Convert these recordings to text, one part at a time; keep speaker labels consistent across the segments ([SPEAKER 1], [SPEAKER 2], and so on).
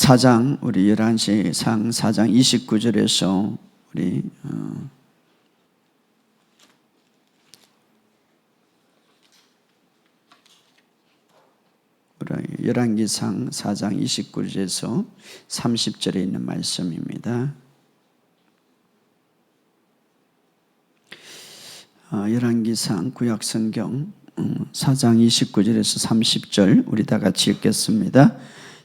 [SPEAKER 1] 4장 우리 11시상 4장 29절에서 우리 열왕기상 4장 29절에서 30절에 있는 말씀입니다. 열왕기상 구약성경 4장 29절에서 30절 우리 다 같이 읽겠습니다.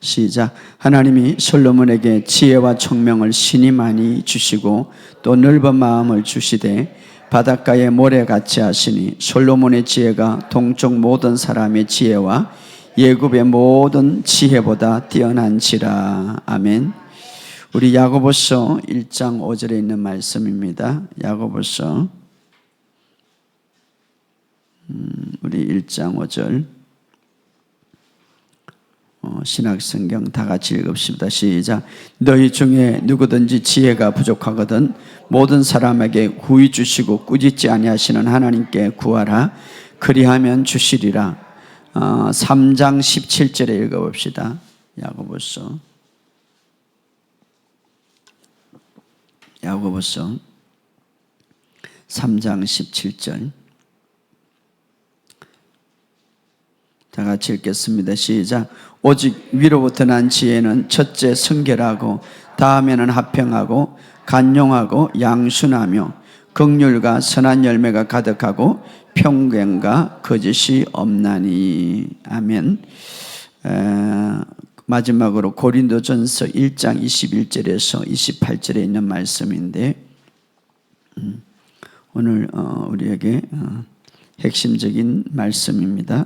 [SPEAKER 1] 시작. 하나님이 솔로몬에게 지혜와 총명을 신이 많이 주시고 또 넓은 마음을 주시되 바닷가의 모래같이 하시니 솔로몬의 지혜가 동쪽 모든 사람의 지혜와 예굽의 모든 지혜보다 뛰어난지라. 아멘. 우리 야고보서 1장 5절에 있는 말씀입니다. 야고보서 우리 1장 5절 신약성경 다 같이 읽읍시다. 시작. 너희 중에 누구든지 지혜가 부족하거든 모든 사람에게 후히 주시고 꾸짖지 아니하시는 하나님께 구하라. 그리하면 주시리라. 3장 17절에 읽어봅시다. 야고보서 3장 17절 다 같이 읽겠습니다. 시작. 오직 위로부터 난 지혜는 첫째 성결하고 다음에는 합평하고 간용하고 양순하며 긍휼과 선한 열매가 가득하고 평강과 거짓이 없나니. 아멘. 마지막으로 고린도전서 1장 21절에서 28절에 있는 말씀인데 오늘 우리에게 핵심적인 말씀입니다.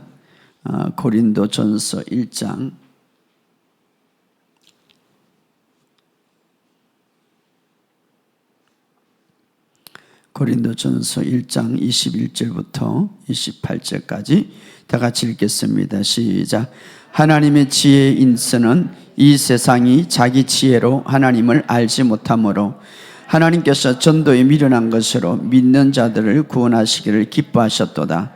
[SPEAKER 1] 고린도전서 1장 21절부터 28절까지 다 같이 읽겠습니다. 시작. 하나님의 지혜의 인서는 이 세상이 자기 지혜로 하나님을 알지 못하므로 하나님께서 전도에 미련한 것으로 믿는 자들을 구원하시기를 기뻐하셨도다.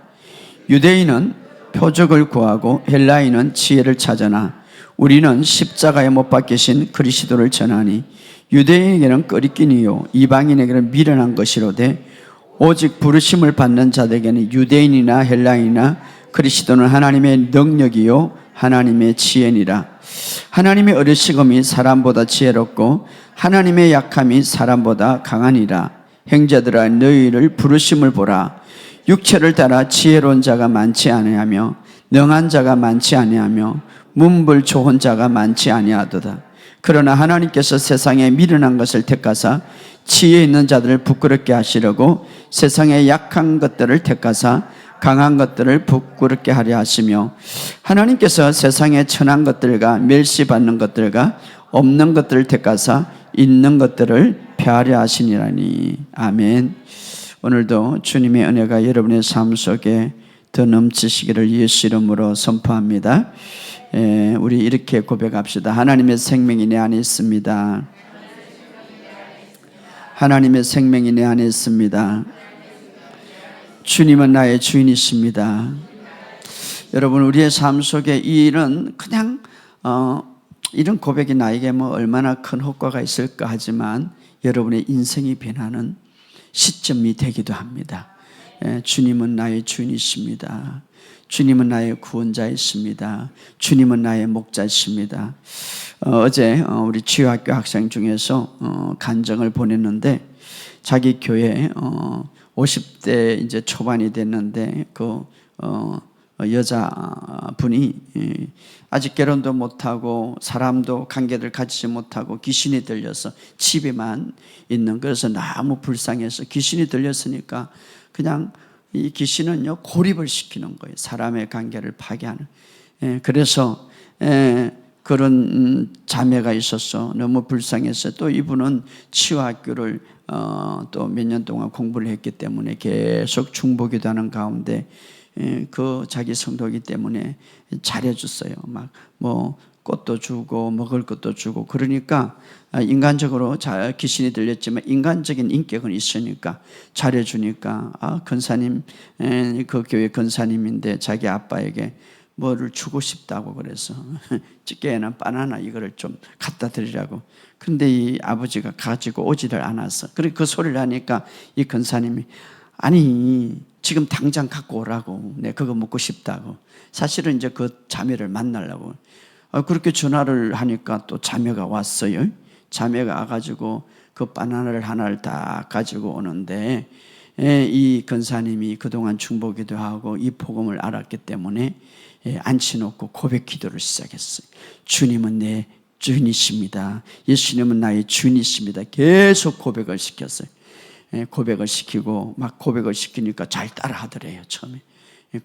[SPEAKER 1] 유대인은 표적을 구하고 헬라인은 지혜를 찾으나 우리는 십자가에 못 박히신 그리스도를 전하니 유대인에게는 꺼리끼니요 이방인에게는 미련한 것이로되 오직 부르심을 받는 자들에게는 유대인이나 헬라인이나 그리스도는 하나님의 능력이요 하나님의 지혜니라. 하나님의 어리석음이 사람보다 지혜롭고 하나님의 약함이 사람보다 강하니라. 형제들아 너희를 부르심을 보라. 육체를 따라 지혜로운 자가 많지 아니하며 능한 자가 많지 아니하며 문불 좋은 자가 많지 아니하도다. 그러나 하나님께서 세상에 미련한 것을 택하사 지혜 있는 자들을 부끄럽게 하시려고 세상에 약한 것들을 택하사 강한 것들을 부끄럽게 하려 하시며 하나님께서 세상에 천한 것들과 멸시받는 것들과 없는 것들을 택하사 있는 것들을 폐하려 하시니라니. 아멘. 오늘도 주님의 은혜가 여러분의 삶 속에 더 넘치시기를 예수 이름으로 선포합니다. 우리 이렇게 고백합시다. 하나님의 생명이 내 안에 있습니다. 하나님의 생명이 내 안에 있습니다. 주님은 나의 주인이십니다. 여러분 우리의 삶 속에 이 일은 그냥 이런 고백이 나에게 뭐 얼마나 큰 효과가 있을까 하지만 여러분의 인생이 변하는 시점이 되기도 합니다. 주님은 나의 주인이십니다. 주님은 나의 구원자이십니다. 주님은 나의 목자이십니다. 어제 우리 치유학교 학생 중에서 간증을 보냈는데 자기 교회 50대 이제 초반이 됐는데 그 여자분이 아직 결혼도 못하고 사람도 관계를 가지지 못하고 귀신이 들려서 집에만 있는, 그래서 너무 불쌍해서 귀신이 들렸으니까 그냥 이 귀신은요 고립을 시키는 거예요. 사람의 관계를 파괴하는. 그래서 그런 자매가 있었어. 너무 불쌍해서 또 이분은 치유학교를 또 몇 년 동안 공부를 했기 때문에 계속 중보기도 하는 가운데 그 자기 성도이기 때문에 잘해줬어요. 막 뭐 꽃도 주고 먹을 것도 주고 그러니까 인간적으로 잘 귀신이 들렸지만 인간적인 인격은 있으니까 잘해주니까 근사님 그 교회 근사님인데 자기 아빠에게 뭐를 주고 싶다고 그래서 깨나 바나나 이거를 좀 갖다 드리라고. 근데 이 아버지가 가지고 오지를 않았어. 그리고 그 소리를 하니까 이 권사님이 아니 지금 당장 갖고 오라고. 내 그거 먹고 싶다고. 사실은 이제 그 자매를 만나려고. 그렇게 전화를 하니까 또 자매가 왔어요. 자매가 와가지고 그 바나나를 하나를 다 가지고 오는데 이 권사님이 그동안 중보기도 하고 이 복음을 알았기 때문에 앉혀놓고 고백 기도를 시작했어요. 주님은 내 주인이십니다. 예수님은 나의 주인이십니다. 계속 고백을 시켰어요. 고백을 시키고 막 고백을 시키니까 잘 따라 하더래요, 처음에.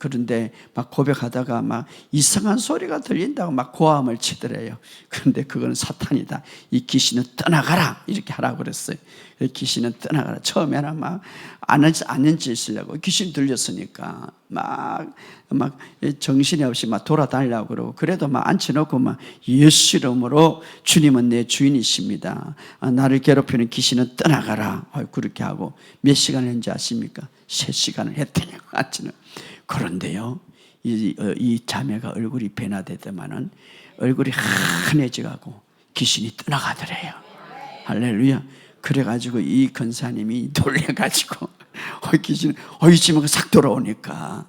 [SPEAKER 1] 그런데 막 고백하다가 막 이상한 소리가 들린다고 막 고함을 치더래요. 그런데 그건 사탄이다. 이 귀신은 떠나가라. 이렇게 하라고 그랬어요. 귀신은 떠나가라. 처음에는 막 아는 짓을 하고 귀신 들렸으니까 막 정신이 없이 막 돌아다니려고 그러고 그래도 막 앉혀놓고 막 예수 이름으로 주님은 내 주인이십니다. 나를 괴롭히는 귀신은 떠나가라. 그렇게 하고 몇 시간을 했는지 아십니까? 3시간을 했다냐고 앉혀놓고. 그런데요, 이 자매가 얼굴이 변화되더만은 얼굴이 환해져가고 귀신이 떠나가더래요. 할렐루야. 그래가지고 이 권사님이 놀래가지고 귀신 지금 싹 돌아오니까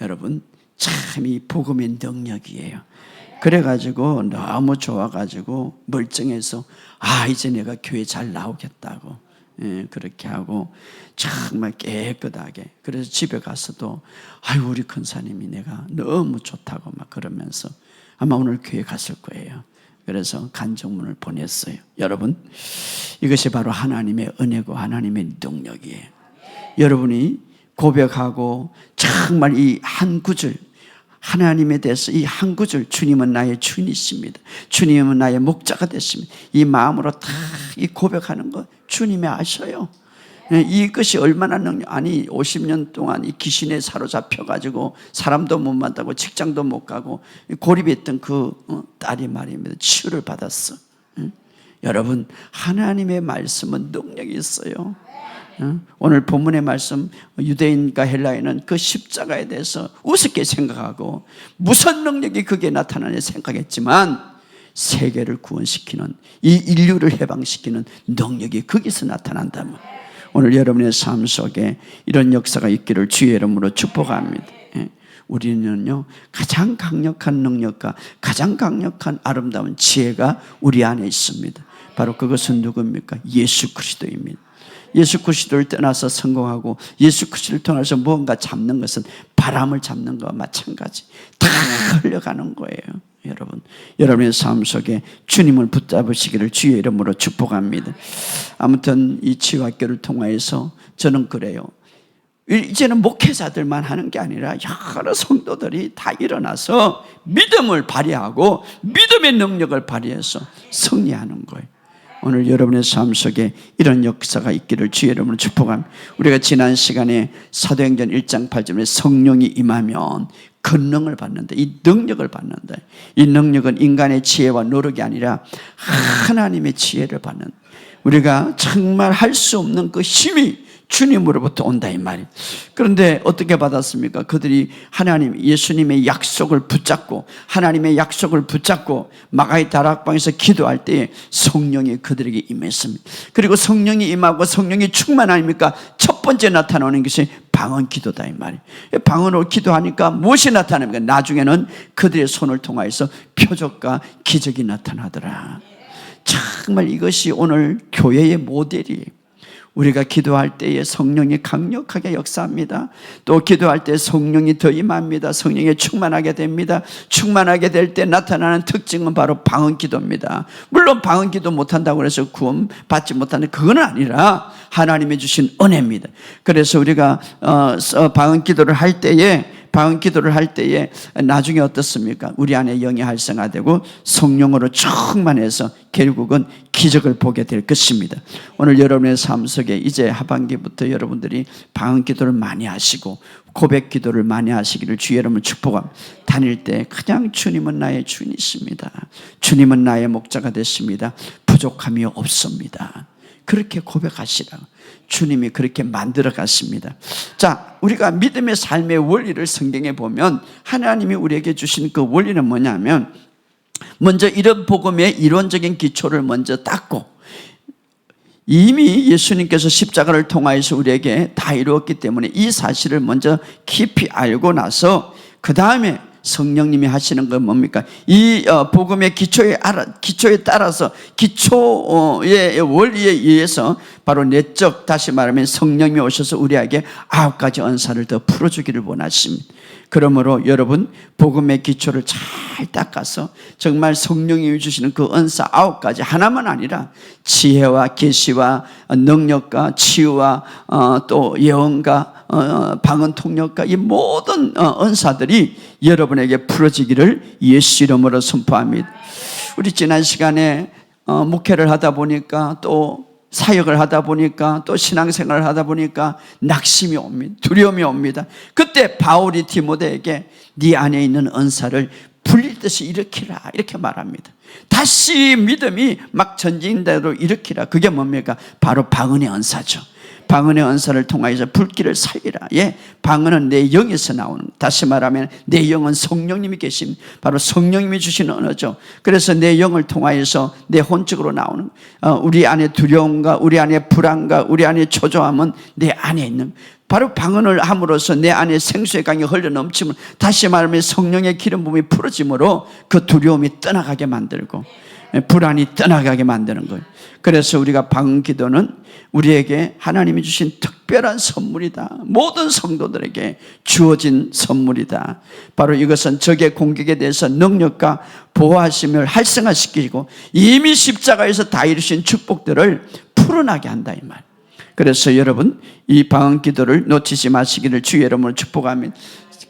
[SPEAKER 1] 여러분 참 이 복음의 능력이에요. 그래가지고 너무 좋아가지고 멀쩡해서 이제 내가 교회 잘 나오겠다고 그렇게 하고 정말 깨끗하게. 그래서 집에 가서도 우리 권사님이 내가 너무 좋다고 막 그러면서 아마 오늘 교회 갔을 거예요. 그래서 간증문을 보냈어요. 여러분, 이것이 바로 하나님의 은혜고 하나님의 능력이에요. 여러분이 고백하고 정말 이 한 구절 하나님에 대해서 이 한 구절 주님은 나의 주인이십니다. 주님은 나의 목자가 됐습니다. 이 마음으로 다 이 고백하는 것 주님이 아셔요. 이것이 얼마나 능력. 50년 동안 이 귀신에 사로잡혀가지고 사람도 못 만나고 직장도 못 가고 고립했던 그 딸이 말입니다. 치유를 받았어. 여러분 하나님의 말씀은 능력이 있어요. 오늘 본문의 말씀 유대인과 헬라인은 그 십자가에 대해서 우습게 생각하고 무슨 능력이 그게 나타나냐 생각했지만 세계를 구원시키는 이 인류를 해방시키는 능력이 거기서 나타난다면 오늘 여러분의 삶 속에 이런 역사가 있기를 주의 이름으로 축복합니다. 우리는요 가장 강력한 능력과 가장 강력한 아름다운 지혜가 우리 안에 있습니다. 바로 그것은 누굽니까? 예수 그리스도입니다. 예수 그리스도를 떠나서 성공하고 예수 그리스도를 통해서 무언가 잡는 것은 바람을 잡는 것과 마찬가지. 다 흘러가는 거예요. 여러분, 여러분의 삶 속에 주님을 붙잡으시기를 주의 이름으로 축복합니다. 아무튼 이 치유학교를 통해서 저는 그래요. 이제는 목회자들만 하는 게 아니라 여러 성도들이 다 일어나서 믿음을 발휘하고 믿음의 능력을 발휘해서 승리하는 거예요. 오늘 여러분의 삶 속에 이런 역사가 있기를 주의 이름으로 축복합니다. 우리가 지난 시간에 사도행전 1장 8절에 성령이 임하면 권능을 받는다. 이 능력을 받는다. 이 능력은 인간의 지혜와 노력이 아니라 하나님의 지혜를 받는, 우리가 정말 할 수 없는 그 힘이 주님으로부터 온다 이 말이에요. 그런데 어떻게 받았습니까? 그들이 하나님 예수님의 약속을 붙잡고 하나님의 약속을 붙잡고 마가의 다락방에서 기도할 때에 성령이 그들에게 임했습니다. 그리고 성령이 임하고 성령이 충만 아닙니까? 첫 번째 나타나는 것이 방언 기도다 이 말이에요. 방언으로 기도하니까 무엇이 나타납니까? 나중에는 그들의 손을 통하여서 표적과 기적이 나타나더라. 정말 이것이 오늘 교회의 모델이에요. 우리가 기도할 때에 성령이 강력하게 역사합니다. 또 기도할 때 성령이 더 임합니다. 성령에 충만하게 됩니다. 충만하게 될 때 나타나는 특징은 바로 방언 기도입니다. 물론 방언 기도 못한다고 해서 구원 받지 못하는 그건 아니라 하나님이 주신 은혜입니다. 그래서 우리가 방언 기도를 할 때에 나중에 어떻습니까? 우리 안에 영이 활성화되고 성령으로 충만해서 결국은 기적을 보게 될 것입니다. 오늘 여러분의 삶 속에 이제 하반기부터 여러분들이 방언 기도를 많이 하시고 고백 기도를 많이 하시기를 주의 이름으로 축복합니다. 다닐 때 그냥 주님은 나의 주인이십니다. 주님은 나의 목자가 됐습니다. 부족함이 없습니다. 그렇게 고백하시라. 주님이 그렇게 만들어 가십니다. 자, 우리가 믿음의 삶의 원리를 성경에 보면 하나님이 우리에게 주신 그 원리는 뭐냐면, 먼저 이런 복음의 이론적인 기초를 먼저 닦고, 이미 예수님께서 십자가를 통하여서 우리에게 다 이루었기 때문에 이 사실을 먼저 깊이 알고 나서 그 다음에 성령님이 하시는 건 뭡니까? 이 복음의 기초에 따라서 기초의 원리에 의해서 바로 내적, 다시 말하면 성령님이 오셔서 우리에게 9가지 언사를 더 풀어주기를 원하십니다. 그러므로 여러분, 복음의 기초를 잘 닦아서 정말 성령님이 주시는 그 언사 9가지 하나만 아니라 지혜와 계시와 능력과 치유와 또 예언과 방언 통역과 이 모든 언사들이 여러분에게 풀어지기를 예수 이름으로 선포합니다. 우리 지난 시간에 목회를 하다 보니까, 또 사역을 하다 보니까, 또 신앙생활을 하다 보니까 낙심이 옵니다. 두려움이 옵니다. 그때 바울이 디모데에게 네 안에 있는 언사를 불릴 듯이 일으키라, 이렇게 말합니다. 다시 믿음이 막 전진대로 일으키라. 그게 뭡니까? 바로 방언의 언사죠. 방언의 언사를 통하여서 불길을 살리라. 예, 방언은 내 영에서 나오는, 다시 말하면 내 영은 성령님이 계신, 바로 성령님이 주시는 언어죠. 그래서 내 영을 통하여서 내 혼적으로 나오는, 우리 안에 두려움과 우리 안에 불안과 우리 안에 초조함은 내 안에 있는, 바로 방언을 함으로써 내 안에 생수의 강이 흘러 넘치면, 다시 말하면 성령의 기름 부음이 풀어짐으로 그 두려움이 떠나가게 만들고 불안이 떠나가게 만드는 거예요. 그래서 우리가 방언 기도는 우리에게 하나님이 주신 특별한 선물이다. 모든 성도들에게 주어진 선물이다. 바로 이것은 적의 공격에 대해서 능력과 보호하심을 활성화시키고 이미 십자가에서 다 이루신 축복들을 풀어나게 한다, 이 말. 그래서 여러분, 이 방언 기도를 놓치지 마시기를 주의 이름으로 축복합니다.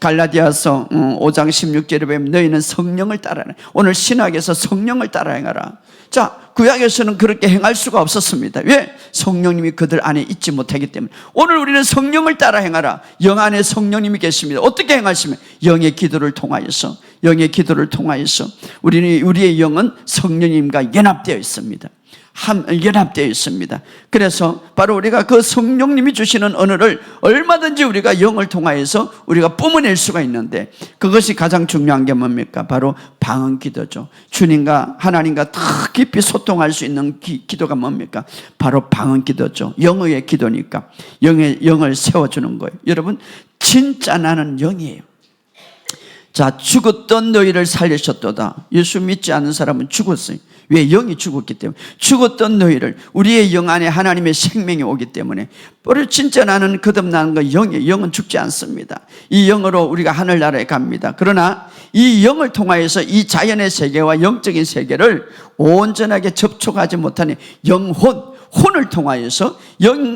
[SPEAKER 1] 갈라디아서 5장 16절에 보면 너희는 성령을 따라라. 오늘 신학에서 성령을 따라 행하라. 자, 구약에서는 그렇게 행할 수가 없었습니다. 왜? 성령님이 그들 안에 있지 못하기 때문에. 오늘 우리는 성령을 따라 행하라. 영 안에 성령님이 계십니다. 어떻게 행하시면? 영의 기도를 통하여서, 영의 기도를 통하여서 우리의 영은 성령님과 연합되어 있습니다. 연합되어 있습니다. 그래서 바로 우리가 그 성령님이 주시는 언어를 얼마든지 우리가 영을 통하여서 우리가 뿜어낼 수가 있는데, 그것이 가장 중요한 게 뭡니까? 바로 방언 기도죠. 주님과 하나님과 더 깊이 소통할 수 있는 기도가 뭡니까? 바로 방언 기도죠. 영의 기도니까 영을 세워주는 거예요. 여러분, 진짜 나는 영이에요. 자, 죽었던 너희를 살리셨도다. 예수 믿지 않는 사람은 죽었어요. 왜? 영이 죽었기 때문에. 죽었던 너희를, 우리의 영 안에 하나님의 생명이 오기 때문에. 진짜 나는 거듭나는 거 영이에요. 영은 죽지 않습니다. 이 영으로 우리가 하늘나라에 갑니다. 그러나 이 영을 통하여서 이 자연의 세계와 영적인 세계를 온전하게 접촉하지 못하는 혼을 통하여서,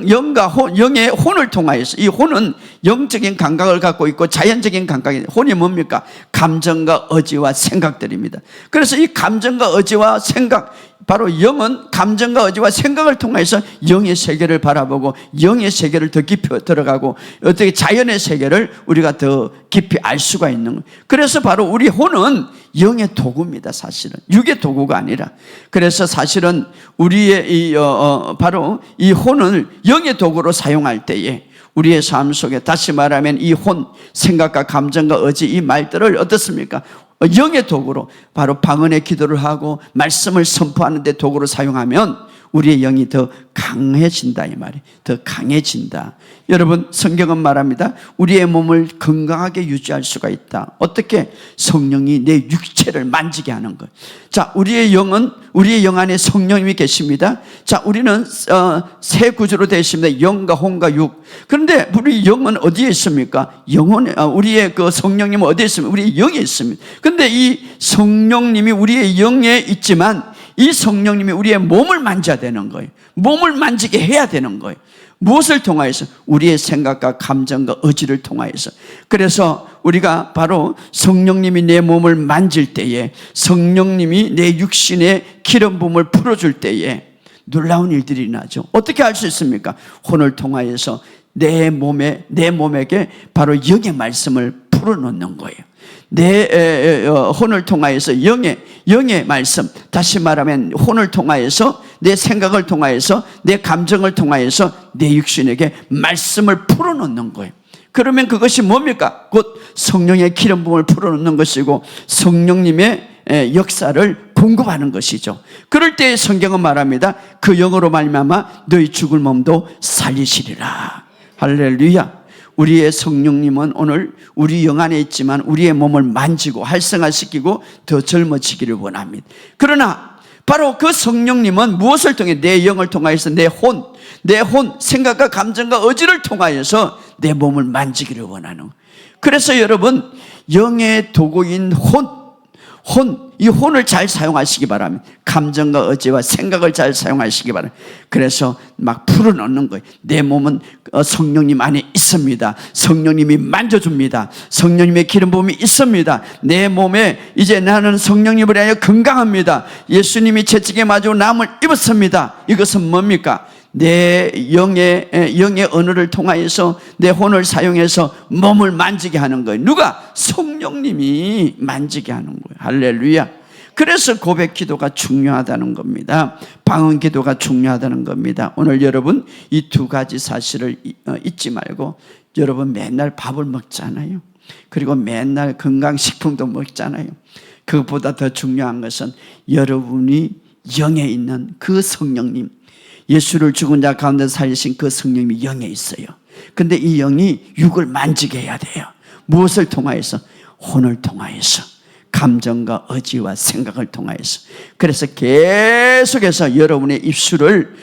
[SPEAKER 1] 영과 영의 혼을 통하여서, 이 혼은 영적인 감각을 갖고 있고 자연적인 감각이, 혼이 뭡니까? 감정과 의지와 생각들입니다. 그래서 이 감정과 의지와 생각, 바로 영은 감정과 의지와 생각을 통해서 영의 세계를 바라보고 영의 세계를 더 깊이 들어가고 어떻게 자연의 세계를 우리가 더 깊이 알 수가 있는 거예요. 그래서 바로 우리 혼은 영의 도구입니다. 사실은 육의 도구가 아니라. 그래서 사실은 우리의 바로 이 혼을 영의 도구로 사용할 때에 우리의 삶 속에, 다시 말하면 이 혼, 생각과 감정과 의지, 이 말들을 어떻습니까? 영의 도구로, 바로 방언의 기도를 하고 말씀을 선포하는 데 도구로 사용하면 우리의 영이 더 강해진다, 이 말이. 더 강해진다. 여러분, 성경은 말합니다. 우리의 몸을 건강하게 유지할 수가 있다. 어떻게? 성령이 내 육체를 만지게 하는 거예요. 자, 우리의 영 안에 성령님이 계십니다. 자, 우리는 세 구조로 되어 있습니다. 영과 혼과 육. 그런데 우리 영은 어디에 있습니까? 우리의 그 성령님은 어디에 있습니까? 우리의 영에 있습니다. 그런데 이 성령님이 우리의 영에 있지만 이 성령님이 우리의 몸을 만져야 되는 거예요. 몸을 만지게 해야 되는 거예요. 무엇을 통하여서? 우리의 생각과 감정과 의지를 통하여서. 그래서 우리가 바로 성령님이 내 몸을 만질 때에, 성령님이 내 육신의 기름 부음을 풀어줄 때에 놀라운 일들이 나죠. 어떻게 알 수 있습니까? 혼을 통하여서 내 몸에게 바로 영의 말씀을 풀어놓는 거예요. 내 혼을 통하여서 영의 말씀, 다시 말하면 혼을 통하여서 내 생각을 통하여서, 내 감정을 통하여서 내 육신에게 말씀을 풀어놓는 거예요. 그러면 그것이 뭡니까? 곧 성령의 기름 부음을 풀어놓는 것이고 성령님의 역사를 공급하는 것이죠. 그럴 때 성경은 말합니다. 그 영으로 말미암아 너희 죽을 몸도 살리시리라. 할렐루야. 우리의 성령님은 오늘 우리 영 안에 있지만 우리의 몸을 만지고 활성화시키고 더 젊어지기를 원합니다. 그러나 바로 그 성령님은 무엇을 통해? 내 영을 통하여서 내 혼, 생각과 감정과 의지를 통하여서 내 몸을 만지기를 원하는. 그래서 여러분, 영의 도구인 이 혼을 잘 사용하시기 바랍니다. 감정과 의지와 생각을 잘 사용하시기 바랍니다. 그래서 막 풀어놓는 거예요. 내 몸은 성령님 안에 있습니다. 성령님이 만져줍니다. 성령님의 기름 부음이 있습니다. 내 몸에 이제 나는 성령님을 위하여 건강합니다. 예수님이 채찍에 맞고 남을 입었습니다. 이것은 뭡니까? 내 영의 언어를 통하여서 내 혼을 사용해서 몸을 만지게 하는 거예요. 누가? 성령님이 만지게 하는 거예요. 할렐루야. 그래서 고백 기도가 중요하다는 겁니다. 방언 기도가 중요하다는 겁니다. 오늘 여러분 이 두 가지 사실을 잊지 말고, 여러분 맨날 밥을 먹잖아요. 그리고 맨날 건강식품도 먹잖아요. 그것보다 더 중요한 것은 여러분이 영에 있는 그 성령님, 예수를 죽은 자 가운데 살리신 그 성령님이 영에 있어요. 근데 이 영이 육을 만지게 해야 돼요. 무엇을 통하여서? 혼을 통하여서, 감정과 의지와 생각을 통하여서. 그래서 계속해서 여러분의 입술을,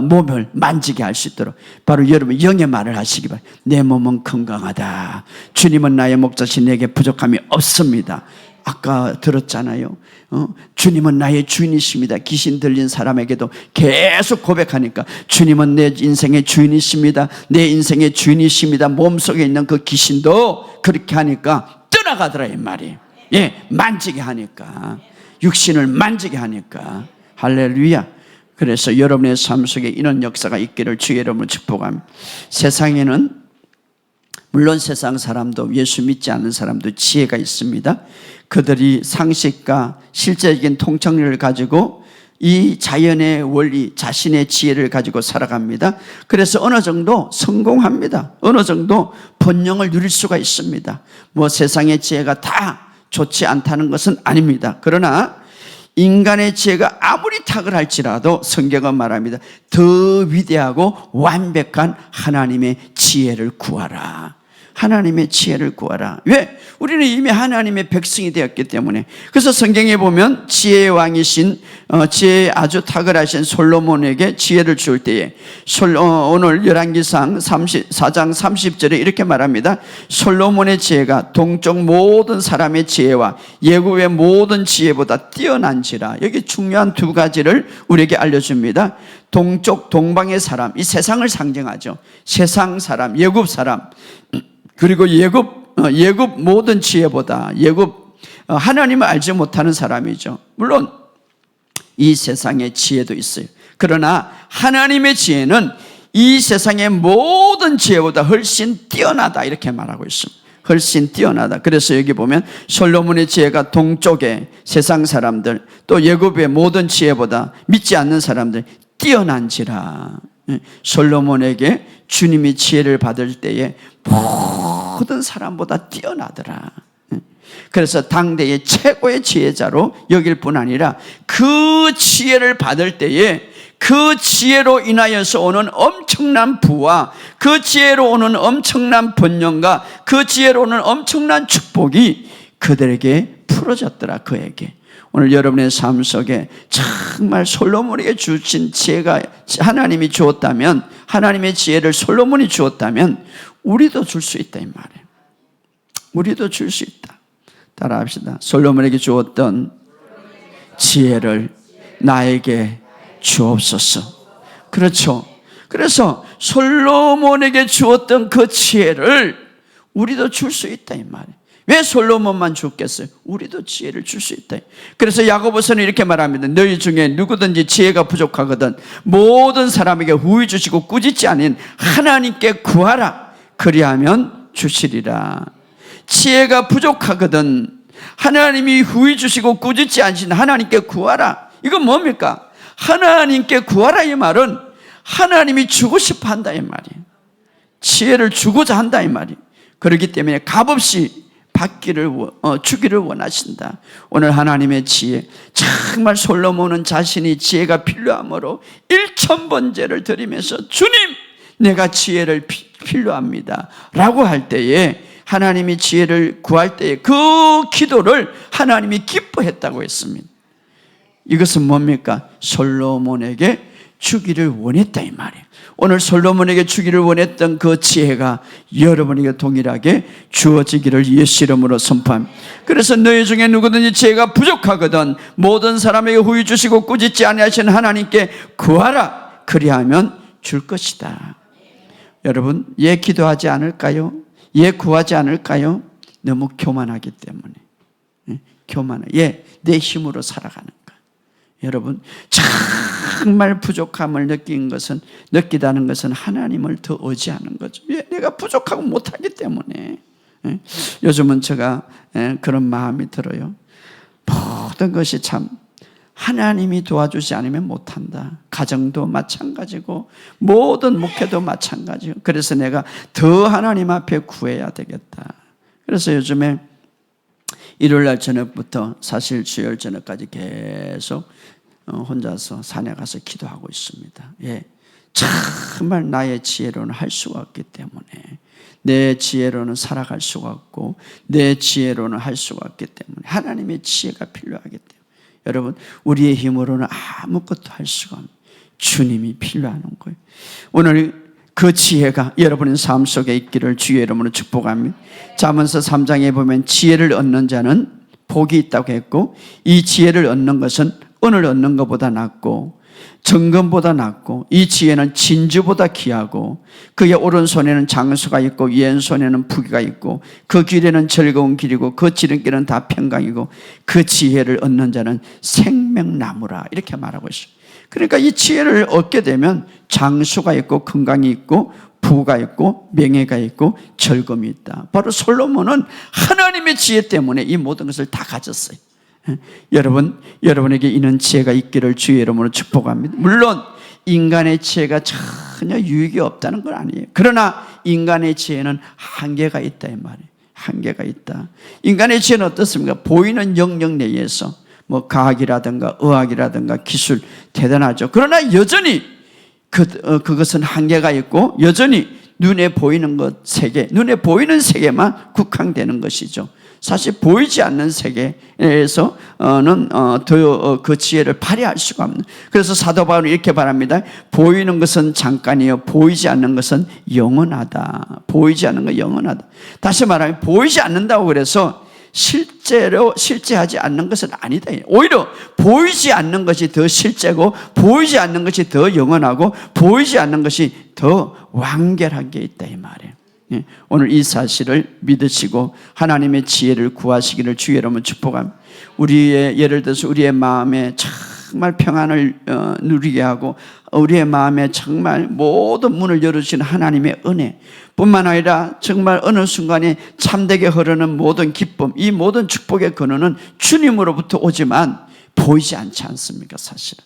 [SPEAKER 1] 몸을 만지게 할 수 있도록 바로 여러분 영의 말을 하시기 바랍니다. 내 몸은 건강하다. 주님은 나의 목자신, 내게 부족함이 없습니다. 아까 들었잖아요. 주님은 나의 주인이십니다. 귀신 들린 사람에게도 계속 고백하니까 주님은 내 인생의 주인이십니다. 내 인생의 주인이십니다. 몸속에 있는 그 귀신도 그렇게 하니까 떠나가더라 이 말이에요. 예, 만지게 하니까, 육신을 만지게 하니까. 할렐루야. 그래서 여러분의 삶 속에 이런 역사가 있기를 주의 이름으로 축복합니다. 세상에는 물론 세상 사람도, 예수 믿지 않는 사람도 지혜가 있습니다. 그들이 상식과 실제적인 통찰력을 가지고 이 자연의 원리, 자신의 지혜를 가지고 살아갑니다. 그래서 어느 정도 성공합니다. 어느 정도 번영을 누릴 수가 있습니다. 뭐 세상의 지혜가 다 좋지 않다는 것은 아닙니다. 그러나 인간의 지혜가 아무리 탁월할지라도 성경은 말합니다. 더 위대하고 완벽한 하나님의 지혜를 구하라. 하나님의 지혜를 구하라. 왜? 우리는 이미 하나님의 백성이 되었기 때문에. 그래서 성경에 보면 지혜의 왕이신, 지혜에 아주 탁월하신 솔로몬에게 지혜를 줄 때에 오늘 열왕기상 4장 30절에 이렇게 말합니다. 솔로몬의 지혜가 동쪽 모든 사람의 지혜와 예굽의 모든 지혜보다 뛰어난지라. 여기 중요한 두 가지를 우리에게 알려줍니다. 동쪽, 동방의 사람, 이 세상을 상징하죠. 세상 사람, 예굽 사람, 그리고 예굽 모든 지혜보다, 예굽 하나님을 알지 못하는 사람이죠. 물론 이 세상의 지혜도 있어요. 그러나 하나님의 지혜는 이 세상의 모든 지혜보다 훨씬 뛰어나다, 이렇게 말하고 있습니다. 훨씬 뛰어나다. 그래서 여기 보면 솔로몬의 지혜가 동쪽의 세상 사람들, 또 예굽의 모든 지혜보다 믿지 않는 사람들 뛰어난지라. 솔로몬에게 주님이 지혜를 받을 때에 모든 사람보다 뛰어나더라. 그래서 당대의 최고의 지혜자로 여길 뿐 아니라 그 지혜를 받을 때에 그 지혜로 인하여서 오는 엄청난 부와 그 지혜로 오는 엄청난 번영과 그 지혜로 오는 엄청난 축복이 그들에게 풀어졌더라. 그에게. 오늘 여러분의 삶 속에 정말 솔로몬에게 주신 지혜가 하나님이 주었다면, 하나님의 지혜를 솔로몬이 주었다면 우리도 줄 수 있다 이 말이에요. 우리도 줄 수 있다. 따라합시다. 솔로몬에게 주었던 지혜를 나에게 주옵소서. 그렇죠. 그래서 솔로몬에게 주었던 그 지혜를 우리도 줄 수 있다 이 말이에요. 왜 솔로몬만 줬겠어요? 우리도 지혜를 줄 수 있다. 그래서 야고보서는 이렇게 말합니다. 너희 중에 누구든지 지혜가 부족하거든 모든 사람에게 후히 주시고 꾸짖지 않은 하나님께 구하라. 그리하면 주시리라. 지혜가 부족하거든 하나님이 후히 주시고 꾸짖지 않으신 하나님께 구하라. 이건 뭡니까? 하나님께 구하라 이 말은 하나님이 주고 싶어 한다 이 말이에요. 지혜를 주고자 한다 이 말이에요. 그렇기 때문에 값없이 주기를 원하신다. 오늘 하나님의 지혜, 정말 솔로몬은 자신이 지혜가 필요하므로 1000번제를 드리면서 주님 내가 지혜를 필요합니다 라고 할 때에 하나님이 지혜를 구할 때에 그 기도를 하나님이 기뻐했다고 했습니다. 이것은 뭡니까? 솔로몬에게 주기를 원했다 이 말이에요. 오늘 솔로몬에게 주기를 원했던 그 지혜가 여러분에게 동일하게 주어지기를 예수 이름으로 선포합니다. 그래서 너희 중에 누구든지 지혜가 부족하거든 모든 사람에게 후히 주시고 꾸짖지 아니하시는 하나님께 구하라. 그리하면 줄 것이다. 여러분, 기도하지 않을까요? 구하지 않을까요? 너무 교만하기 때문에. 내 힘으로 살아가는 거. 여러분, 정말 부족함을 느끼다는 것은 하나님을 더 의지하는 거죠. 내가 부족하고 못하기 때문에. 요즘은 제가 그런 마음이 들어요. 모든 것이 참 하나님이 도와주지 않으면 못한다. 가정도 마찬가지고 모든 목회도 마찬가지고 그래서 내가 더 하나님 앞에 구해야 되겠다. 그래서 요즘에 일요일날 저녁부터 사실 주일 저녁까지 계속 혼자서 산에 가서 기도하고 있습니다. 정말 나의 지혜로는 할 수가 없기 때문에 내 지혜로는 살아갈 수가 없고 내 지혜로는 할 수가 없기 때문에 하나님의 지혜가 필요하기 때문에 여러분 우리의 힘으로는 아무것도 할 수가 없는 주님이 필요한 거예요. 오늘 그 지혜가 여러분의 삶 속에 있기를 주의 이름으로 축복합니다. 잠언서 3장에 보면 지혜를 얻는 자는 복이 있다고 했고 이 지혜를 얻는 것은 은을 얻는 것보다 낫고 정금보다 낫고 이 지혜는 진주보다 귀하고 그의 오른손에는 장수가 있고 왼손에는 부귀가 있고 그 길에는 즐거운 길이고 그 지름길은 다 평강이고 그 지혜를 얻는 자는 생명나무라 이렇게 말하고 있어요. 그러니까 이 지혜를 얻게 되면 장수가 있고 건강이 있고 부가 있고 명예가 있고 즐거움이 있다. 바로 솔로몬은 하나님의 지혜 때문에 이 모든 것을 다 가졌어요. 여러분에게 이런 지혜가 있기를 주의 이름으로 축복합니다. 물론 인간의 지혜가 전혀 유익이 없다는 건 아니에요. 그러나 인간의 지혜는 한계가 있다 이 말이에요. 한계가 있다. 인간의 지혜는 어떻습니까? 보이는 영역 내에서 과학이라든가 의학이라든가 기술 대단하죠. 그러나 여전히 그것은 한계가 있고 여전히 눈에 보이는 눈에 보이는 세계만 국한되는 것이죠. 사실 보이지 않는 세계에서는 그 지혜를 발휘할 수가 없는. 그래서 사도 바울은 이렇게 말합니다. 보이는 것은 잠깐이요 보이지 않는 것은 영원하다. 보이지 않는 건 영원하다. 다시 말하면 보이지 않는다고 그래서 실제하지 않는 것은 아니다. 오히려 보이지 않는 것이 더 실제고 보이지 않는 것이 더 영원하고 보이지 않는 것이 더 완결한 게 있다 이 말이에요. 오늘 이 사실을 믿으시고 하나님의 지혜를 구하시기를 주의 이름으로 축복합니다. 예를 들어서 우리의 마음에 정말 평안을 누리게 하고 우리의 마음에 정말 모든 문을 열어주시는 하나님의 은혜 뿐만 아니라 정말 어느 순간에 참되게 흐르는 모든 기쁨, 이 모든 축복의 근원은 주님으로부터 오지만 보이지 않지 않습니까? 사실은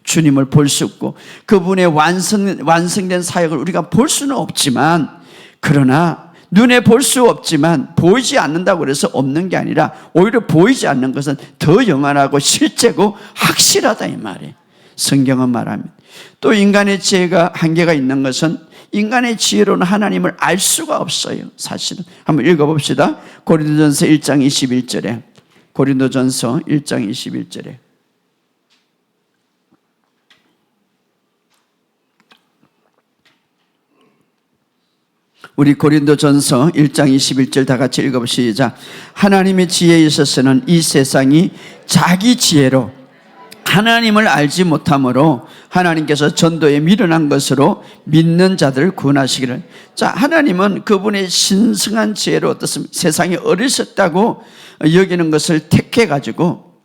[SPEAKER 1] 주님을 볼 수 없고 그분의 완성된 사역을 우리가 볼 수는 없지만 그러나 눈에 볼 수 없지만 보이지 않는다고 해서 없는 게 아니라 오히려 보이지 않는 것은 더 영원하고 실제고 확실하다 이 말이에요. 성경은 말합니다. 또 인간의 지혜가 한계가 있는 것은 인간의 지혜로는 하나님을 알 수가 없어요. 사실은 한번 읽어봅시다. 고린도전서 1장 21절에 고린도전서 1장 21절에 우리 고린도전서 1장 21절 다 같이 읽어보시자. 하나님의 지혜에 있어서는 이 세상이 자기 지혜로 하나님을 알지 못하므로 하나님께서 전도에 미련한 것으로 믿는 자들을 구원하시기를. 자, 하나님은 그분의 신성한 지혜로 어떻습니까? 세상이 어리석다고 여기는 것을 택해가지고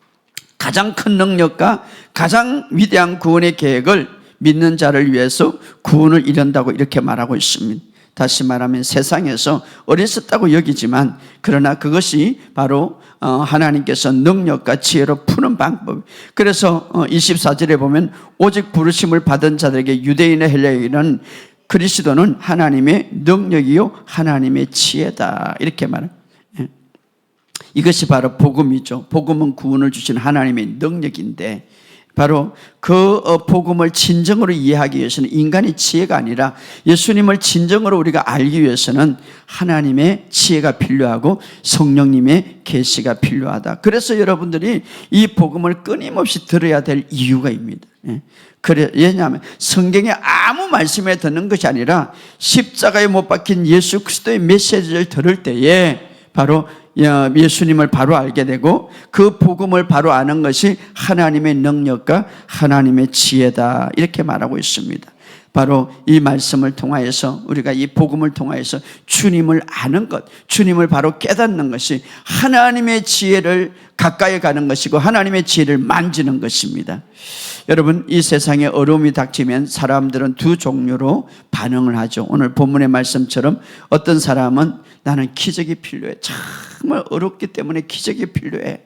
[SPEAKER 1] 가장 큰 능력과 가장 위대한 구원의 계획을 믿는 자를 위해서 구원을 이룬다고 이렇게 말하고 있습니다. 다시 말하면 세상에서 어리석다고 여기지만 그러나 그것이 바로 하나님께서 능력과 지혜로 푸는 방법. 그래서 24절에 보면 오직 부르심을 받은 자들에게 유대인의 헬라인은 그리스도는 하나님의 능력이요 하나님의 지혜다 이렇게 말해요. 이것이 바로 복음이죠. 복음은 구원을 주신 하나님의 능력인데 바로 그 복음을 진정으로 이해하기 위해서는 인간의 지혜가 아니라 예수님을 진정으로 우리가 알기 위해서는 하나님의 지혜가 필요하고 성령님의 계시가 필요하다. 그래서 여러분들이 이 복음을 끊임없이 들어야 될 이유가 입니다. 왜냐하면 성경에 아무 말씀에 듣는 것이 아니라 십자가에 못 박힌 예수 그리스도의 메시지를 들을 때에 바로 예수님을 바로 알게 되고 그 복음을 바로 아는 것이 하나님의 능력과 하나님의 지혜다 이렇게 말하고 있습니다. 바로 이 말씀을 통하여서 우리가 이 복음을 통하여서 주님을 아는 것, 주님을 바로 깨닫는 것이 하나님의 지혜를 가까이 가는 것이고 하나님의 지혜를 만지는 것입니다. 여러분, 이 세상에 어려움이 닥치면 사람들은 두 종류로 반응을 하죠. 오늘 본문의 말씀처럼 어떤 사람은 나는 기적이 필요해. 정말 어렵기 때문에 기적이 필요해.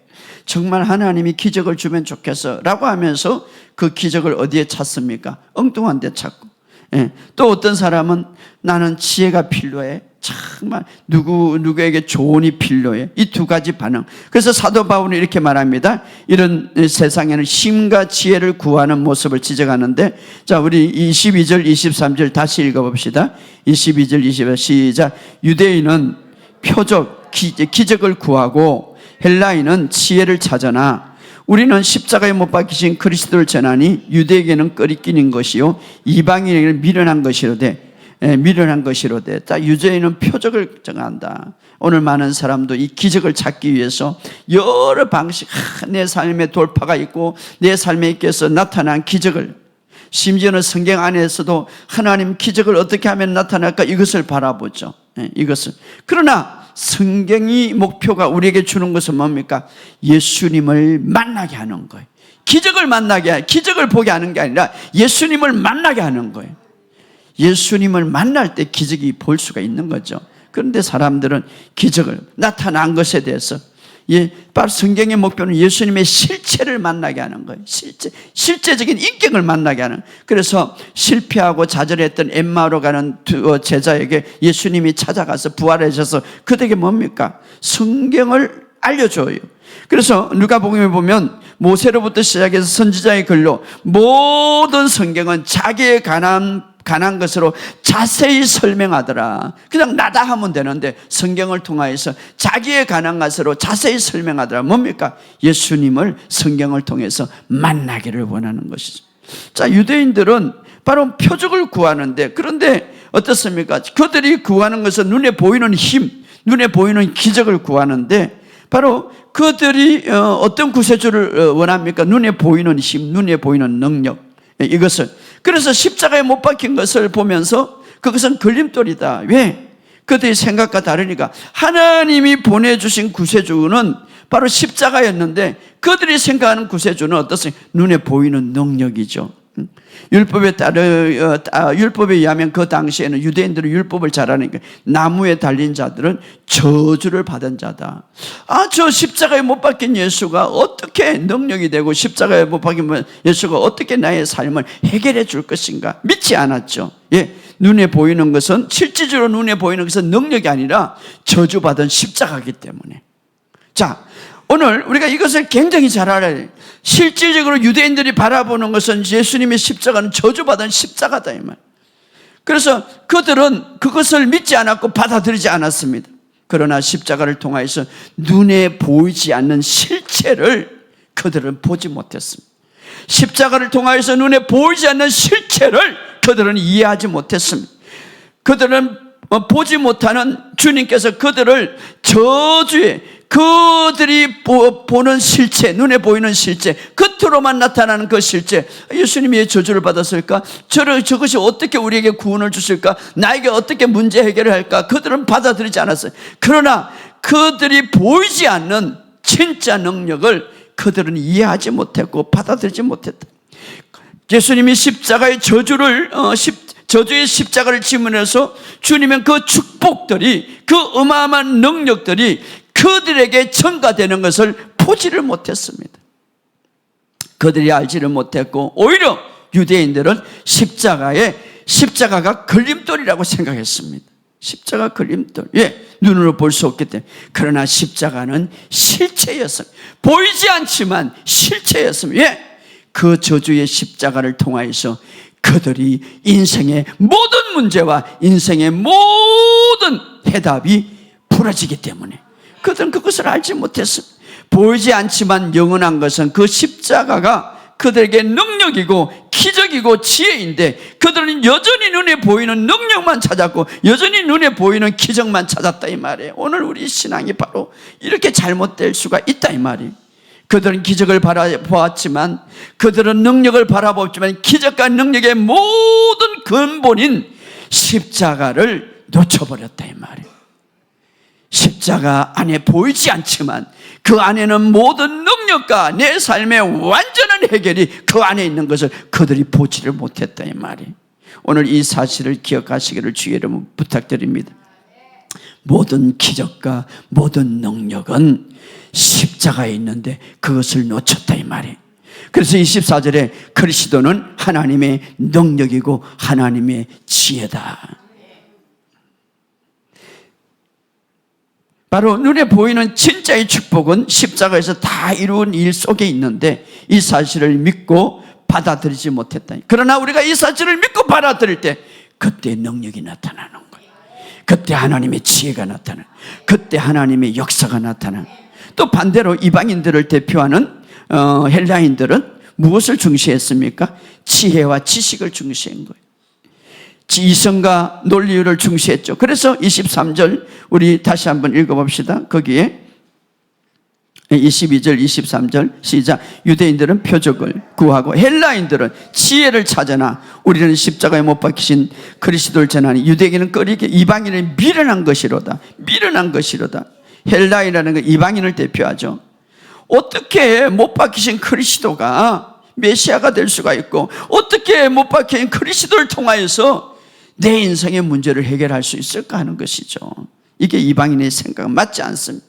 [SPEAKER 1] 정말 하나님이 기적을 주면 좋겠어 라고 하면서 그 기적을 어디에 찾습니까? 엉뚱한 데 찾고. 또 어떤 사람은 나는 지혜가 필요해. 정말 누구에게 조언이 필요해. 이 두 가지 반응. 그래서 사도 바울은 이렇게 말합니다. 이런 세상에는 힘과 지혜를 구하는 모습을 지적하는데, 자, 우리 22절 23절 다시 읽어봅시다. 22절 23절 시작. 유대인은 표적 기적을 구하고 헬라인은 지혜를 찾으나 우리는 십자가에 못 박히신 그리스도를 전하니 유대에게는 꺼리끼는 것이요 이방인에게는 미련한 것이로되 자, 유대인은 표적을 정한다. 오늘 많은 사람도 이 기적을 찾기 위해서 여러 방식, 내 삶에 돌파가 있고 내 삶에 있게서 나타난 기적을, 심지어는 성경 안에서도 하나님 기적을 어떻게 하면 나타날까 이것을 바라보죠. 이것을. 그러나 성경이 목표가 우리에게 주는 것은 뭡니까? 예수님을 만나게 하는 거예요. 기적을 보게 하는 게 아니라 예수님을 만나게 하는 거예요. 예수님을 만날 때 기적이 볼 수가 있는 거죠. 그런데 사람들은 기적을 나타난 것에 대해서 바로 성경의 목표는 예수님의 실체를 만나게 하는 거예요. 실제적인 인격을 만나게 하는. 그래서 실패하고 좌절했던 엠마오로 가는 제자에게 예수님이 찾아가서 부활하셔서 그들에게 뭡니까? 성경을 알려줘요. 그래서 누가복음에 보면 모세로부터 시작해서 선지자의 글로 모든 성경은 자기에 관한 것으로 자세히 설명하더라. 그냥 나다 하면 되는데 성경을 통하여서 자기에 관한 것으로 자세히 설명하더라. 뭡니까? 예수님을 성경을 통해서 만나기를 원하는 것이죠. 자, 유대인들은 바로 표적을 구하는데, 그런데 어떻습니까? 그들이 구하는 것은 눈에 보이는 힘, 눈에 보이는 기적을 구하는데, 바로 그들이 어떤 구세주를 원합니까? 눈에 보이는 힘, 눈에 보이는 능력, 이것을. 그래서 십자가에 못 박힌 것을 보면서 그것은 걸림돌이다. 왜? 그들의 생각과 다르니까. 하나님이 보내주신 구세주는 바로 십자가였는데 그들이 생각하는 구세주는 어떻습니까? 눈에 보이는 능력이죠. 율법에 의하면 그 당시에는 유대인들은 율법을 잘 아니까 나무에 달린 자들은 저주를 받은 자다. 저 십자가에 못 박힌 예수가 어떻게 능력이 되고 십자가에 못 박힌 예수가 어떻게 나의 삶을 해결해 줄 것인가 믿지 않았죠. 눈에 보이는 것은, 실질적으로 눈에 보이는 것은 능력이 아니라 저주받은 십자가이기 때문에. 자, 오늘 우리가 이것을 굉장히 잘 알아야 돼요. 실질적으로 유대인들이 바라보는 것은 예수님의 십자가는 저주받은 십자가다 이 말. 그래서 그들은 그것을 믿지 않았고 받아들이지 않았습니다. 그러나 십자가를 통해서 눈에 보이지 않는 실체를 그들은 보지 못했습니다. 십자가를 통해서 눈에 보이지 않는 실체를 그들은 이해하지 못했습니다. 그들은 보지 못하는 주님께서 그들을 저주에, 그들이 보는 실체, 눈에 보이는 실체, 겉으로만 나타나는 그 실체, 예수님이 왜 저주를 받았을까? 저것이 어떻게 우리에게 구원을 주실까? 나에게 어떻게 문제 해결을 할까? 그들은 받아들이지 않았어요. 그러나 그들이 보이지 않는 진짜 능력을 그들은 이해하지 못했고 받아들이지 못했다. 예수님이 십자가의 저주를 저주의 십자가를 지면서 주님은 그 축복들이, 그 어마어마한 능력들이 그들에게 전가되는 것을 보지를 못했습니다. 그들이 알지를 못했고, 오히려 유대인들은 십자가가 걸림돌이라고 생각했습니다. 십자가 걸림돌. 예, 눈으로 볼 수 없기 때문에. 그러나 십자가는 실체였습니다. 보이지 않지만 실체였습니다. 예, 그 저주의 십자가를 통하여서 그들이 인생의 모든 문제와 인생의 모든 해답이 풀어지기 때문에 그들은 그것을 알지 못했습니다. 보이지 않지만 영원한 것은 그 십자가가 그들에게 능력이고 기적이고 지혜인데, 그들은 여전히 눈에 보이는 능력만 찾았고 여전히 눈에 보이는 기적만 찾았다 이 말이에요. 오늘 우리 신앙이 바로 이렇게 잘못될 수가 있다 이 말이에요. 그들은 기적을 바라보았지만, 그들은 능력을 바라보았지만 기적과 능력의 모든 근본인 십자가를 놓쳐버렸다 이 말이에요. 십자가 안에 보이지 않지만 그 안에는 모든 능력과 내 삶의 완전한 해결이 그 안에 있는 것을 그들이 보지를 못했다 이 말이에요. 오늘 이 사실을 기억하시기를 주의 이름으로 부탁드립니다. 모든 기적과 모든 능력은 십자가에 있는데 그것을 놓쳤다 이 말이에요. 그래서 24절에 그리스도는 하나님의 능력이고 하나님의 지혜다. 바로 눈에 보이는 진짜의 축복은 십자가에서 다 이루은 일 속에 있는데 이 사실을 믿고 받아들이지 못했다. 그러나 우리가 이 사실을 믿고 받아들일 때 그때 능력이 나타나는 거예요. 그때 하나님의 지혜가 나타나는, 그때 하나님의 역사가 나타나는. 또 반대로 이방인들을 대표하는 헬라인들은 무엇을 중시했습니까? 지혜와 지식을 중시한 거예요. 이성과 논리를 중시했죠. 그래서 23절 우리 다시 한번 읽어봅시다. 거기에 22절 23절 시작. 유대인들은 표적을 구하고 헬라인들은 지혜를 찾으나 우리는 십자가에 못 박히신 그리스도를 전하니 유대인은 꺼리게 이방인을 미련한 것이로다. 미련한 것이로다. 헬라인이라는 건 이방인을 대표하죠. 어떻게 못 박히신 그리스도가 메시아가 될 수가 있고, 어떻게 못 박힌 그리스도를 통하여서 내 인생의 문제를 해결할 수 있을까 하는 것이죠. 이게 이방인의 생각은 맞지 않습니다.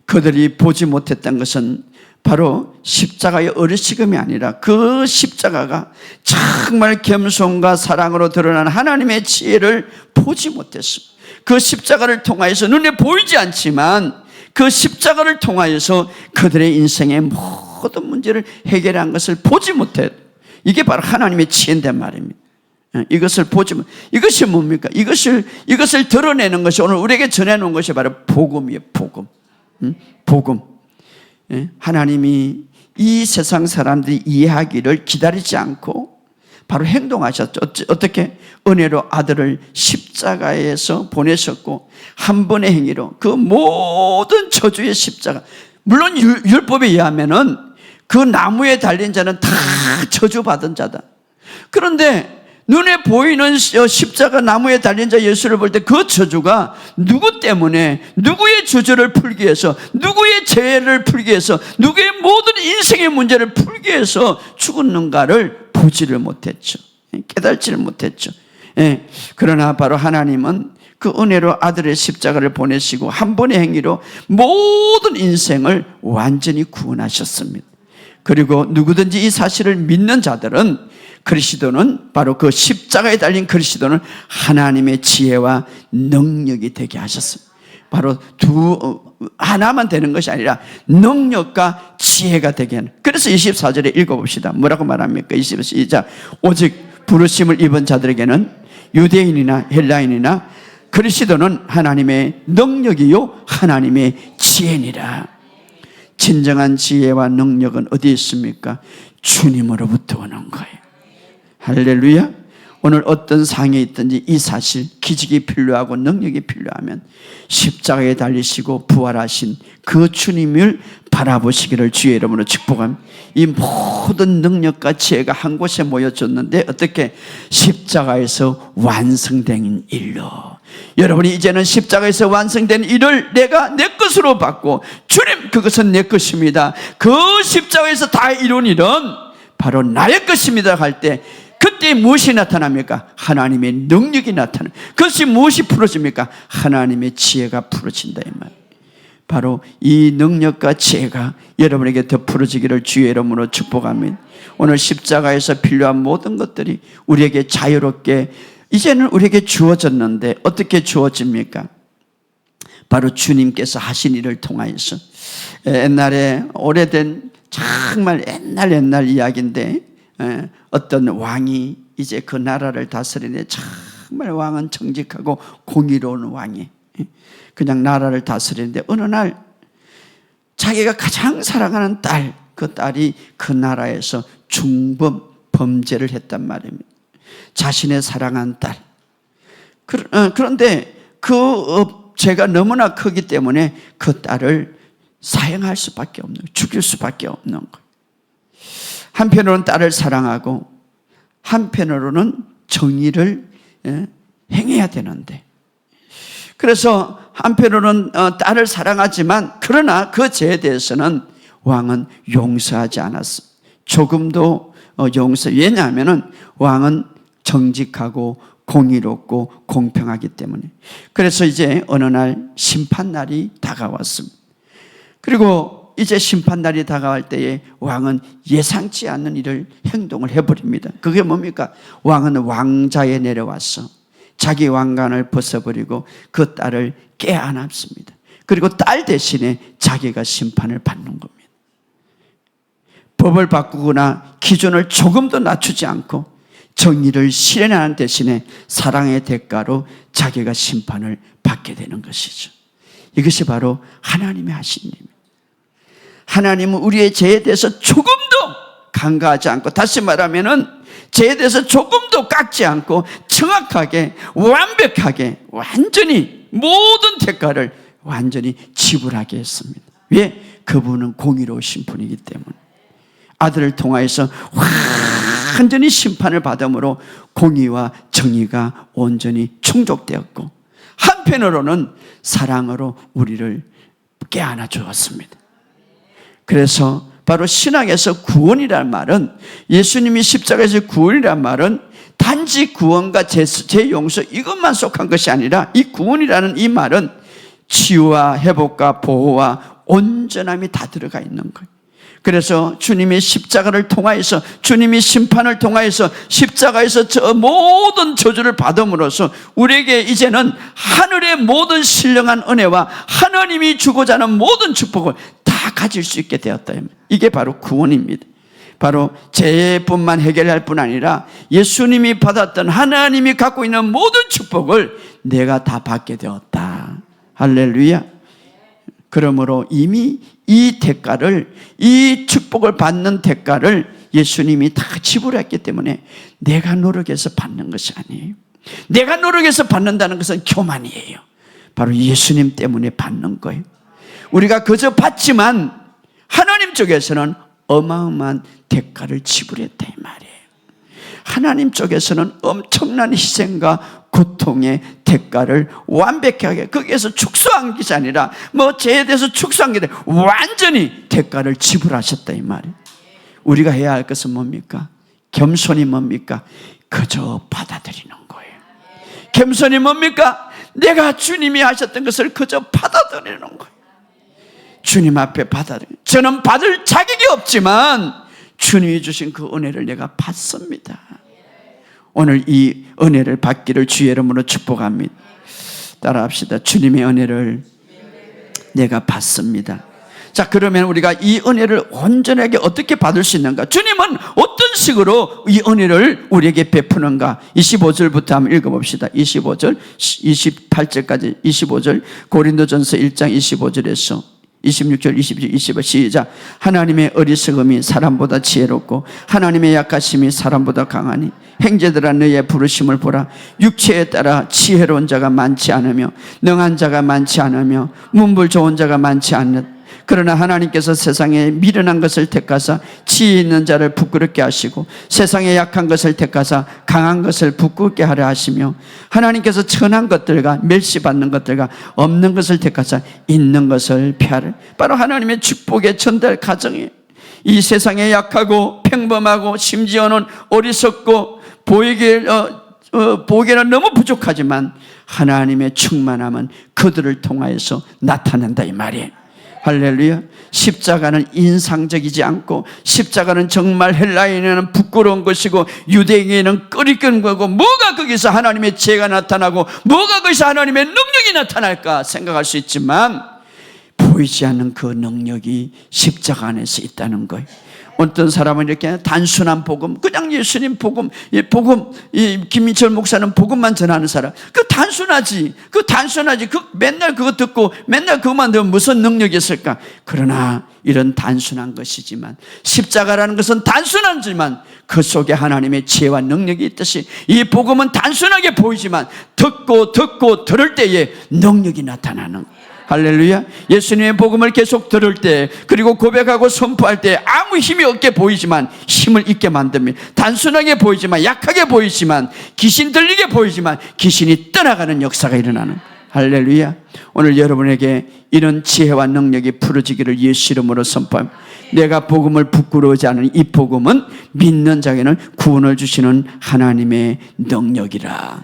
[SPEAKER 1] 그들이 보지 못했던 것은 바로 십자가의 어리석음이 아니라 그 십자가가 정말 겸손과 사랑으로 드러난 하나님의 지혜를 보지 못했습니다. 그 십자가를 통하여서 눈에 보이지 않지만 그 십자가를 통하여서 그들의 인생의 모든 문제를 해결한 것을 보지 못했. 이게 바로 하나님의 지혜인데 말입니다. 이것을 보지만, 이것이 뭡니까? 이것을 드러내는 것이 오늘 우리에게 전해놓은 것이 바로 복음이에요. 복음. 복음. 하나님이 이 세상 사람들이 이해하기를 기다리지 않고 바로 행동하셨죠. 어떻게? 은혜로 아들을 십자가에서 보내셨고 한 번의 행위로 그 모든 저주의 십자가, 물론 율법에 의하면은 그 나무에 달린 자는 다 저주받은 자다. 그런데 눈에 보이는 십자가 나무에 달린 자 예수를 볼 때 그 저주가 누구 때문에, 누구의 저주를 풀기 위해서, 누구의 죄를 풀기 위해서, 누구의 모든 인생의 문제를 풀기 위해서 죽었는가를 보지를 못했죠. 깨달지를 못했죠. 그러나 바로 하나님은 그 은혜로 아들의 십자가를 보내시고 한 번의 행위로 모든 인생을 완전히 구원하셨습니다. 그리고 누구든지 이 사실을 믿는 자들은 그리스도는 바로 그 십자가에 달린 그리스도는 하나님의 지혜와 능력이 되게 하셨습니다. 바로 하나만 되는 것이 아니라 능력과 지혜가 되게 하는. 그래서 24절에 읽어봅시다. 뭐라고 말합니까? 24절 시작. 오직 부르심을 입은 자들에게는 유대인이나 헬라인이나 그리스도는 하나님의 능력이요 하나님의 지혜니라. 진정한 지혜와 능력은 어디에 있습니까? 주님으로부터 오는 거예요. 할렐루야. 오늘 어떤 상에 있든지 이 사실, 기적이 필요하고 능력이 필요하면 십자가에 달리시고 부활하신 그 주님을 바라보시기를 주의 이름으로 축복합니다. 이 모든 능력과 지혜가 한 곳에 모여졌는데 어떻게? 십자가에서 완성된 일로. 여러분이 이제는 십자가에서 완성된 일을 내가 내 것으로 받고, 주님 그것은 내 것입니다, 그 십자가에서 다 이룬 일은 바로 나의 것입니다 할 때, 그때 그때 무엇이 나타납니까? 하나님의 능력이 나타나요. 그것이 무엇이 풀어집니까? 하나님의 지혜가 풀어진다 이 말. 바로 이 능력과 지혜가 여러분에게 더 풀어지기를 주의 이름으로 축복합니다. 오늘 십자가에서 필요한 모든 것들이 우리에게 자유롭게 이제는 우리에게 주어졌는데 어떻게 주어집니까? 바로 주님께서 하신 일을 통하여서. 옛날에 오래된 정말 옛날 이야기인데 어떤 왕이 이제 그 나라를 다스리는데 정말 왕은 정직하고 공의로운 왕이 그냥 나라를 다스리는데 어느 날 자기가 가장 사랑하는 딸, 그 딸이 그 나라에서 범죄를 했단 말입니다. 자신의 사랑하는 딸. 그런데 그 죄가 너무나 크기 때문에 그 딸을 사형할 수밖에 없는 거예요. 죽일 수밖에 없는 거예요. 한편으로는 딸을 사랑하고 한편으로는 정의를 행해야 되는데, 그래서 한편으로는 딸을 사랑하지만 그러나 그 죄에 대해서는 왕은 용서하지 않았습니다. 조금도 왜냐하면 왕은 정직하고 공의롭고 공평하기 때문에. 그래서 이제 어느 날 심판날이 다가왔습니다. 그리고 이제 심판날이 다가갈 때에 왕은 예상치 않는 행동을 해버립니다. 그게 뭡니까? 왕은 왕자에 내려와서 자기 왕관을 벗어버리고 그 딸을 깨안았습니다. 그리고 딸 대신에 자기가 심판을 받는 겁니다. 법을 바꾸거나 기준을 조금도 낮추지 않고 정의를 실현하는 대신에 사랑의 대가로 자기가 심판을 받게 되는 것이죠. 이것이 바로 하나님이 하신 일입니다. 하나님은 우리의 죄에 대해서 조금도 간과하지 않고, 다시 말하면은 죄에 대해서 조금도 깎지 않고 정확하게 완벽하게 완전히 모든 대가를 완전히 지불하게 했습니다. 왜? 그분은 공의로우신 분이기 때문에. 아들을 통하여서 완전히 심판을 받음으로 공의와 정의가 온전히 충족되었고, 한편으로는 사랑으로 우리를 깨안아 주었습니다. 그래서 바로 신학에서 구원이라는 말은, 예수님이 십자가에서 구원이라는 말은 단지 구원과 죄 용서 이것만 속한 것이 아니라, 이 구원이라는 이 말은 치유와 회복과 보호와 온전함이 다 들어가 있는 거예요. 그래서 주님이 십자가를 통하여서, 주님이 심판을 통하여서 십자가에서 저 모든 저주를 받음으로써 우리에게 이제는 하늘의 모든 신령한 은혜와 하나님이 주고자 하는 모든 축복을 다 가질 수 있게 되었다. 이게 바로 구원입니다. 바로 죄뿐만 해결할 뿐 아니라 예수님이 받았던 하나님이 갖고 있는 모든 축복을 내가 다 받게 되었다. 할렐루야. 그러므로 이미 이 대가를, 이 축복을 받는 대가를 예수님이 다 지불했기 때문에 내가 노력해서 받는 것이 아니에요. 내가 노력해서 받는다는 것은 교만이에요. 바로 예수님 때문에 받는 거예요. 우리가 그저 받지만 하나님 쪽에서는 어마어마한 대가를 지불했다 이 말이에요. 하나님 쪽에서는 엄청난 희생과 고통의 대가를 완벽하게, 거기에서 축소한 것이 아니라 죄에 대해서 축소한 게 아니라 완전히 대가를 지불하셨다 이 말이에요. 우리가 해야 할 것은 뭡니까? 겸손이 뭡니까? 그저 받아들이는 거예요. 겸손이 뭡니까? 내가 주님이 하셨던 것을 그저 받아들이는 거예요. 주님 앞에 저는 받을 자격이 없지만 주님이 주신 그 은혜를 내가 받습니다. 오늘 이 은혜를 받기를 주의 이름으로 축복합니다. 따라합시다. 주님의 은혜를 내가 받습니다. 자, 그러면 우리가 이 은혜를 온전하게 어떻게 받을 수 있는가? 주님은 어떤 식으로 이 은혜를 우리에게 베푸는가? 25절부터 한번 읽어봅시다. 25절, 28절까지 25절, 고린도전서 1장 25절에서 26절, 27절, 25절 시작. 하나님의 어리석음이 사람보다 지혜롭고 하나님의 약하심이 사람보다 강하니 형제들아 너희의 부르심을 보라. 육체에 따라 지혜로운 자가 많지 않으며 능한 자가 많지 않으며 문불 좋은 자가 많지 않는, 그러나 하나님께서 세상에 미련한 것을 택하사 지혜 있는 자를 부끄럽게 하시고 세상에 약한 것을 택하사 강한 것을 부끄럽게 하려 하시며 하나님께서 천한 것들과 멸시받는 것들과 없는 것을 택하사 있는 것을 폐하려. 바로 하나님의 축복의 전달 과정이에요. 이 세상에 약하고 평범하고 심지어는 어리석고 보기에는 너무 부족하지만 하나님의 충만함은 그들을 통하여서 나타난다 이 말이에요. 할렐루야. 십자가는 인상적이지 않고, 십자가는 정말 헬라인에는 부끄러운 것이고 유대인에는 꺼리끼는 거고, 뭐가 거기서 하나님의 지혜가 나타나고 뭐가 거기서 하나님의 능력이 나타날까 생각할 수 있지만, 보이지 않는 그 능력이 십자가 안에서 있다는 거예요. 어떤 사람은 이렇게 단순한 복음, 그냥 예수님 복음, 김민철 목사는 복음만 전하는 사람, 단순하지. 맨날 그거 듣고 맨날 그것만 들으면 무슨 능력이 있을까? 그러나 이런 단순한 것이지만, 십자가라는 것은 단순하지만 그 속에 하나님의 지혜와 능력이 있듯이, 이 복음은 단순하게 보이지만 듣고 들을 때에 능력이 나타나는 거예요. 할렐루야. 예수님의 복음을 계속 들을 때, 그리고 고백하고 선포할 때 아무 힘이 없게 보이지만 힘을 있게 만듭니다. 단순하게 보이지만, 약하게 보이지만, 귀신 들리게 보이지만 귀신이 떠나가는 역사가 일어나는. 할렐루야. 오늘 여러분에게 이런 지혜와 능력이 풀어지기를 예수 이름으로 선포합니다. 내가 복음을 부끄러워하지 않은 이 복음은 믿는 자에게는 구원을 주시는 하나님의 능력이라.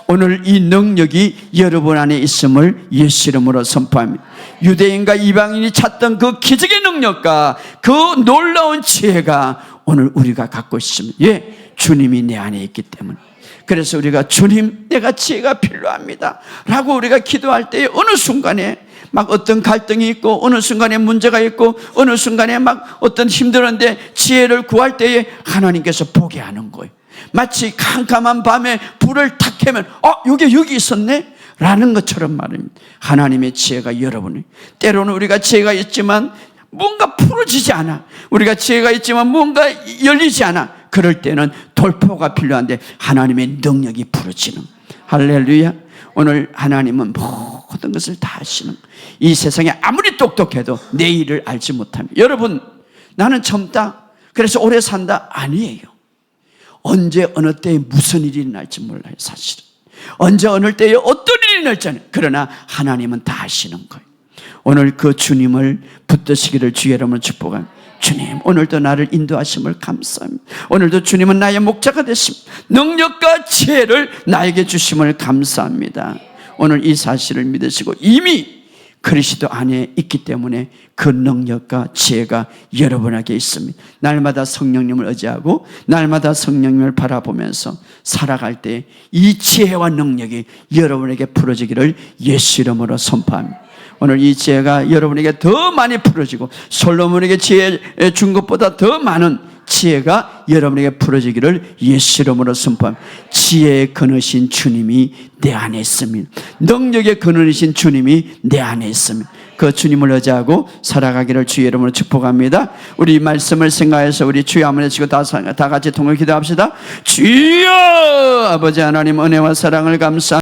[SPEAKER 1] 오늘 이 능력이 여러분 안에 있음을 예수 이름으로 선포합니다. 유대인과 이방인이 찾던 그 기적의 능력과 그 놀라운 지혜가 오늘 우리가 갖고 있습니다. 예, 주님이 내 안에 있기 때문에. 그래서 우리가 주님, 내가 지혜가 필요합니다 라고 우리가 기도할 때 어느 순간에 막 어떤 갈등이 있고, 어느 순간에 문제가 있고, 어느 순간에 막 어떤 힘들었는데 지혜를 구할 때에 하나님께서 보게 하는 거예요. 마치 캄캄한 밤에 불을 탁 켜면 여기 있었네 라는 것처럼 말입니다. 하나님의 지혜가 여러분이, 때로는 우리가 지혜가 있지만 뭔가 풀어지지 않아. 우리가 지혜가 있지만 뭔가 열리지 않아. 그럴 때는 돌파가 필요한데 하나님의 능력이 풀어지는. 할렐루야. 오늘 하나님은 모든 것을 다 하시는. 이 세상에 아무리 똑똑해도 내일을 알지 못합니다. 여러분, 나는 젊다 그래서 오래 산다 아니에요. 언제 어느 때에 무슨 일이 날지 몰라요. 사실은 언제 어느 때에 어떤 일이 날지 않아요. 그러나 하나님은 다 하시는 거예요. 오늘 그 주님을 붙드시기를 주의 이름으로 축복합니다. 주님, 오늘도 나를 인도하심을 감사합니다. 오늘도 주님은 나의 목자가 되십니다. 능력과 지혜를 나에게 주심을 감사합니다. 오늘 이 사실을 믿으시고 이미 그리스도 안에 있기 때문에 그 능력과 지혜가 여러분에게 있습니다. 날마다 성령님을 의지하고 날마다 성령님을 바라보면서 살아갈 때 이 지혜와 능력이 여러분에게 풀어지기를 예수 이름으로 선포합니다. 오늘 이 지혜가 여러분에게 더 많이 풀어지고 솔로몬에게 지혜 준 것보다 더 많은 지혜가 여러분에게 풀어지기를 예수 이름으로 선포합니다. 지혜의 근원이신 주님이 내 안에 있습니다. 능력의 근원이신 주님이 내 안에 있습니다. 그 주님을 의지하고 살아가기를 주의 이름으로 축복합니다. 우리 말씀을 생각해서 우리 주여 한번 해주시고 다 같이 통을 기도합시다. 주여, 아버지 하나님 은혜와 사랑을 감사합니다.